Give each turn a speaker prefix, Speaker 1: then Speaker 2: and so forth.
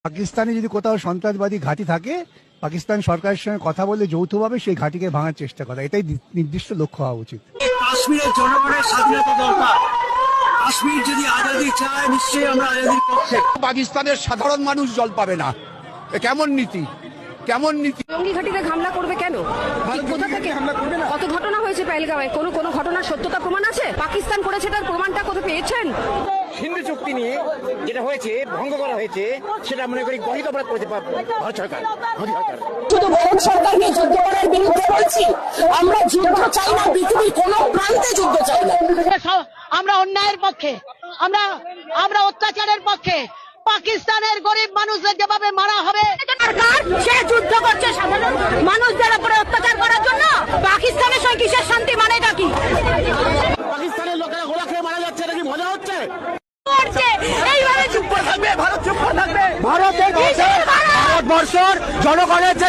Speaker 1: পাকিস্তানে যদি কোথাও সন্ত্রাসবাদী ঘাঁটি থাকে, পাকিস্তান সরকারের সঙ্গে কথা বলে যৌথভাবে সেই ঘাঁটিকে ভাঙার চেষ্টা করা, এটাই নির্দিষ্ট লক্ষ্য হওয়া উচিত।
Speaker 2: কাশ্মীরের জনগণের স্বাধীনতা দরকার। কাশ্মীর যদি আজাদি চায়, নিশ্চয়ই আমরা আজাদির পক্ষে।
Speaker 3: পাকিস্তানের সাধারণ মানুষ জল পাবে না, এ কেমন নীতি, কেমন নীতি?
Speaker 4: জঙ্গি ঘাঁটিতে হামলা করবে কেন? কোথা থেকে হামলা করবে? কত ঘটনা হয়েছে পেহেলগাঁওয়ে, কোনো ঘটনার সত্যতা প্রমাণ আছে? পাকিস্তান করেছে, তার প্রমাণটা কোথায় পেয়েছেন?
Speaker 5: সিন্ধু চুক্তি নিয়ে যেটা হয়েছে, ভঙ্গ করা হয়েছে, সেটা মনে করি গণিত অপরাধ করেছে ভারত সরকার।
Speaker 6: শুধু ভারত সরকারকে যুদ্ধ করার বিরুদ্ধে বলছি, আমরা যুদ্ধ চাই না, পৃথিবীর কোন প্রান্তে যুদ্ধ চাই না।
Speaker 7: আমরা অন্যায়ের পক্ষে, আমরা অত্যাচারের পক্ষে। পাকিস্তানের গরিব মানুষদের যেভাবে মারা হবে,
Speaker 4: সরকার সে যুদ্ধ করছে সাধারণ মানুষদের উপরে অত্যাচার করার জন্য। পাকিস্তানের সঙ্গে কিসের শান্তি, মানেটা কি?
Speaker 5: পাকিস্তানের লোকেরা গোলা খেয়ে মারা যাচ্ছে, নাকি মজা হচ্ছে?
Speaker 4: এইভাবে চুপ করে থাকবে, ভারত চুপ করে থাকবে। ভারতবর্ষের জনগণের যে